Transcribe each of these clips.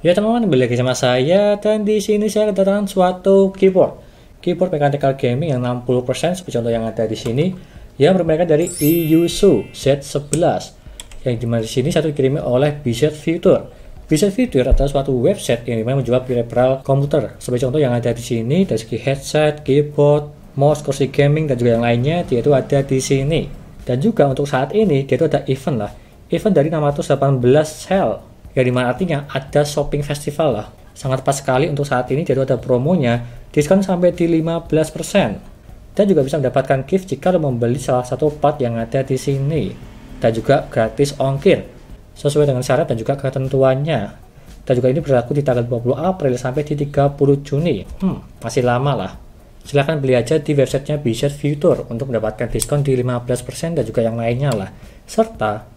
Ya teman-teman, kembali lagi sama saya dan di sini saya kedatangan suatu keyboard mechanical gaming yang 60% seperti contoh yang ada di sini yang bermerek dari EUSU Z11 yang dimana di sini satu dikirimi oleh BZ Future. BZ Future adalah suatu website yang dimana menjual peripheral komputer seperti contoh yang ada di sini dari segi headset, keyboard, mouse, kursi gaming dan juga yang lainnya dia itu ada di sini. Dan juga untuk saat ini dia itu ada event dari 618 sale ya, dimana artinya ada shopping festival lah. Sangat pas sekali untuk saat ini, jadi ada promonya, diskon sampai di 15%. Dan juga bisa mendapatkan gift jika lo membeli salah satu part yang ada di sini. Dan juga gratis ongkir, sesuai dengan syarat dan juga ketentuannya. Dan juga ini berlaku di tanggal 20 April sampai di 30 Juni. Masih lama lah. Silahkan beli aja di websitenya BZ Future untuk mendapatkan diskon di 15% dan juga yang lainnya lah. Serta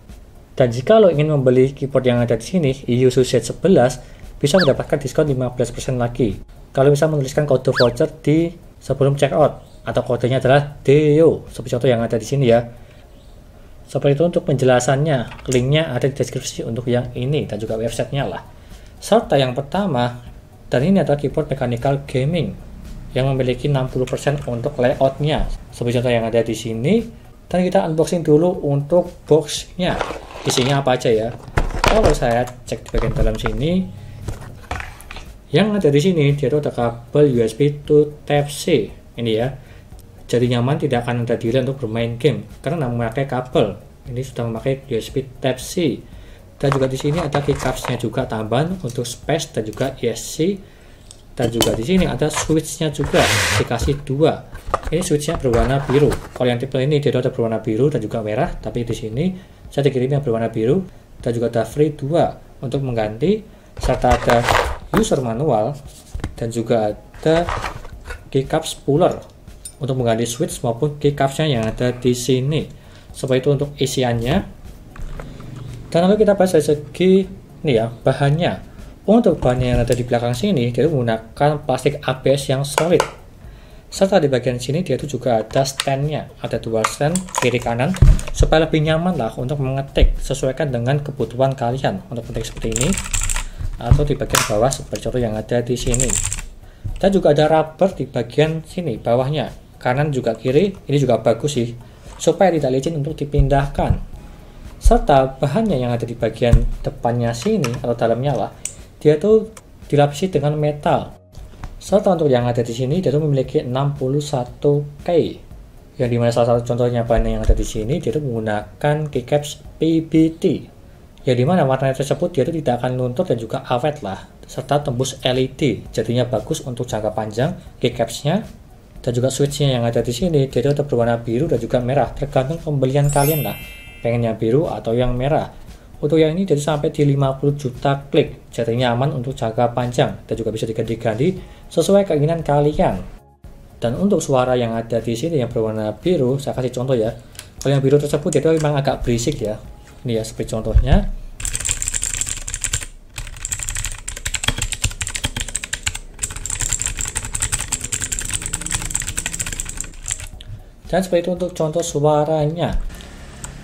dan jika lo ingin membeli keyboard yang ada di sini, EUSU Z11, bisa mendapatkan diskon 15% lagi. Kalau bisa menuliskan kode voucher di sebelum checkout, atau kodenya adalah DEO, seperti contoh yang ada di sini ya. Seperti itu untuk penjelasannya, linknya ada di deskripsi untuk yang ini, dan juga websitenya lah. Serta yang pertama, dan ini adalah keyboard mechanical gaming, yang memiliki 60% untuk layoutnya, seperti contoh yang ada di sini. Dan kita unboxing dulu untuk boxnya. Isinya apa aja ya? Kalau saya cek di bagian dalam sini, yang ada di sini dia itu ada kabel USB to Type C ini ya. Jadi nyaman, tidak akan ada delay untuk bermain game karena memakai kabel. Ini sudah memakai USB Type C. Dan juga di sini ada keycapsnya juga tambahan untuk space dan juga ESC. Dan juga di sini ada switchnya juga, dikasih dua. Ini switchnya berwarna biru. Kalau yang tipe ini dia ada berwarna biru dan juga merah, tapi di sini saya dikirim yang berwarna biru. Dan juga ada free 2 untuk mengganti, serta ada user manual dan juga ada keycaps puller untuk mengganti switch maupun keycapsnya yang ada di sini. Seperti itu untuk isiannya. Dan lalu kita bahas dari segi ini ya, bahannya. Untuk bahan yang ada di belakang sini, dia menggunakan plastik ABS yang solid. Serta di bagian sini dia itu juga ada standnya, ada dua stand kiri kanan, supaya lebih nyaman lah untuk mengetik, sesuaikan dengan kebutuhan kalian untuk mengetik seperti ini, atau di bagian bawah seperti contoh yang ada di sini. Dan juga ada rubber di bagian sini bawahnya, kanan juga kiri, ini juga bagus sih, supaya tidak licin untuk dipindahkan. Serta bahannya yang ada di bagian depannya sini atau dalamnya lah, dia tuh dilapisi dengan metal. Serta untuk yang ada di sini dia tuh memiliki 61K. Yang dimana salah satu contohnya bahan yang ada di sini dia tuh menggunakan keycaps PBT. Yang dimana warna tersebut dia tuh tidak akan luntur dan juga awet lah. Serta tembus LED, jadinya bagus untuk jangka panjang keycapsnya. Dan juga switchnya yang ada di sini dia tuh berwarna biru dan juga merah, tergantung pembelian kalian lah. Pengen yang biru atau yang merah. Untuk yang ini jadi sampai di 50 juta klik, jadi nyaman untuk jangka panjang dan juga bisa diganti-ganti sesuai keinginan kalian. Dan untuk suara yang ada di sini yang berwarna biru, saya kasih contoh ya. Kalau yang biru tersebut itu memang agak berisik ya. Ini ya seperti contohnya. Dan seperti itu untuk contoh suaranya.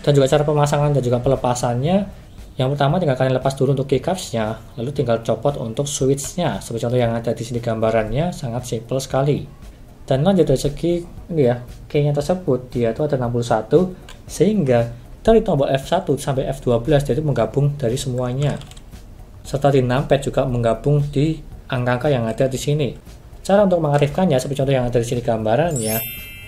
Dan juga cara pemasangan dan juga pelepasannya. Yang pertama tinggal kalian lepas dulu untuk keycapsnya, lalu tinggal copot untuk switchnya. Seperti contoh yang ada di sini gambarannya, sangat simple sekali. Dan lanjut dari segi ini ya, keynya tersebut dia itu ada 61, sehingga dari tombol F1 sampai F12 dia itu menggabung dari semuanya. Serta di numpad juga menggabung di angka-angka yang ada di sini. Cara untuk mengaktifkannya seperti contoh yang ada di sini gambarannya,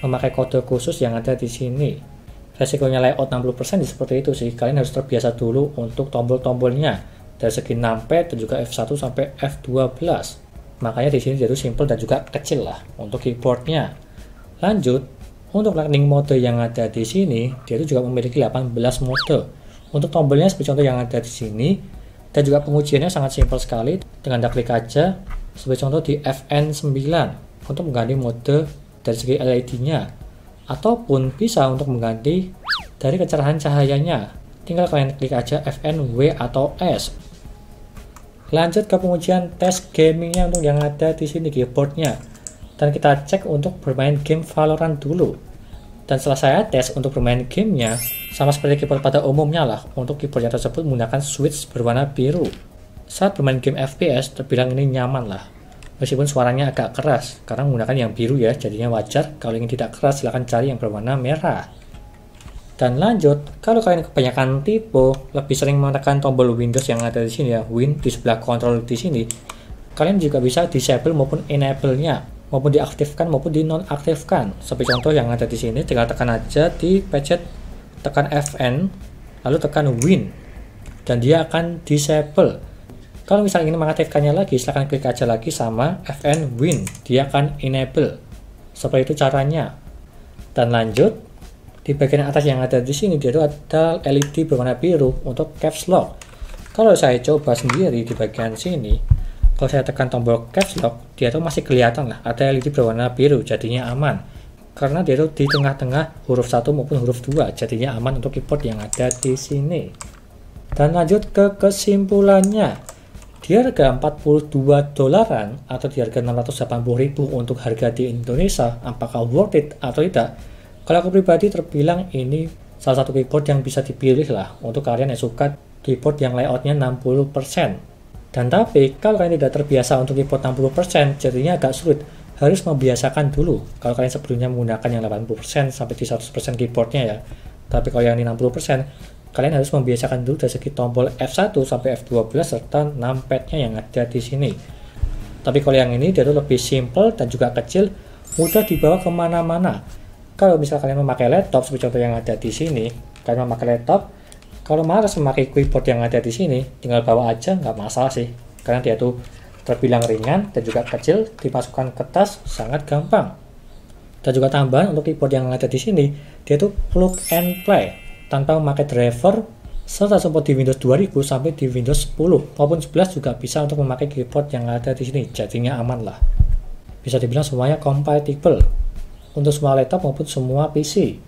memakai kode khusus yang ada di sini. Resikonya layout 60% seperti itu sih, kalian harus terbiasa dulu untuk tombol-tombolnya dari segi numpad dan juga F1 sampai F12. Makanya di sini jadi simple dan juga kecil lah untuk keyboardnya. Lanjut, untuk lightning mode yang ada di sini, dia itu juga memiliki 18 mode. Untuk tombolnya seperti contoh yang ada di sini, dan juga pengujiannya sangat simple sekali, dengan klik aja seperti contoh di FN9 untuk mengganti mode dari segi LED-nya. Ataupun bisa untuk mengganti dari kecerahan cahayanya, tinggal kalian klik aja FN, W atau S. Lanjut ke pengujian tes gamingnya untuk yang ada di sini keyboardnya, dan kita cek untuk bermain game Valorant dulu. Dan setelah saya tes untuk bermain gamenya, sama seperti keyboard pada umumnya lah, untuk keyboardnya tersebut menggunakan switch berwarna biru. saat bermain game FPS terbilang ini nyaman lah. Meskipun suaranya agak keras, karena menggunakan yang biru ya, jadinya wajar. Kalau ingin tidak keras, silahkan cari yang berwarna merah. Dan lanjut, kalau kalian kebanyakan tipe, lebih sering menekan tombol Windows yang ada di sini ya, Win di sebelah kontrol di sini, kalian juga bisa disable maupun enable-nya, maupun diaktifkan maupun dinonaktifkan. Seperti contoh yang ada di sini, tinggal tekan aja di pencet tekan Fn, lalu tekan Win, dan dia akan disable. Kalau misalnya ingin mengaktifkannya lagi, silahkan klik aja lagi sama Fn Win, dia akan enable. Seperti itu caranya. Dan lanjut, di bagian atas yang ada di sini, dia itu ada LED berwarna biru untuk caps lock. Kalau saya coba sendiri di bagian sini, kalau saya tekan tombol caps lock, dia itu masih kelihatan lah, ada LED berwarna biru, jadinya aman. Karena dia itu di tengah-tengah huruf 1 maupun huruf 2, jadinya aman untuk keyboard yang ada di sini. Dan lanjut ke kesimpulannya. Di harga $42 atau di harga 680.000 untuk harga di Indonesia, apakah worth it atau tidak? Kalau aku pribadi terbilang ini salah satu keyboard yang bisa dipilih lah untuk kalian yang suka keyboard yang layoutnya 60%. Dan tapi kalau kalian tidak terbiasa untuk keyboard 60%, jadinya agak sulit. Harus membiasakan dulu. Kalau kalian sebelumnya menggunakan yang 80% sampai di 100% keyboardnya ya. Tapi kalau yang ini 60%, kalian harus membiasakan dulu dari segi tombol F1 sampai F12 serta numpad-nya yang ada di sini. Tapi kalau yang ini dia tuh lebih simple dan juga kecil, mudah dibawa kemana-mana. Kalau misalnya kalian memakai laptop seperti contoh yang ada di sini, kalian memakai laptop, kalau malas memakai keyboard yang ada di sini, tinggal bawa aja, nggak masalah sih. Karena dia tuh terbilang ringan dan juga kecil, dimasukkan ke tas sangat gampang. Dan juga tambahan untuk keyboard yang ada di sini, dia tuh plug and play, tanpa memakai driver, serta support di Windows 2000 sampai di Windows 10 maupun 11 juga bisa untuk memakai keyboard yang ada di sini, jadinya aman lah. Bisa dibilang semuanya compatible untuk semua laptop maupun semua PC.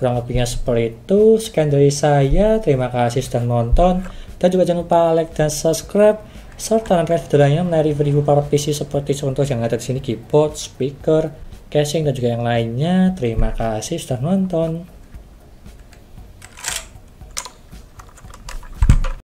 Kurang lebihnya seperti itu. Sekian dari saya, terima kasih sudah nonton, dan juga jangan lupa like dan subscribe, serta nanti video lainnya mengenai review para PC seperti contoh yang ada di sini, keyboard, speaker, casing, dan juga yang lainnya. Terima kasih sudah nonton.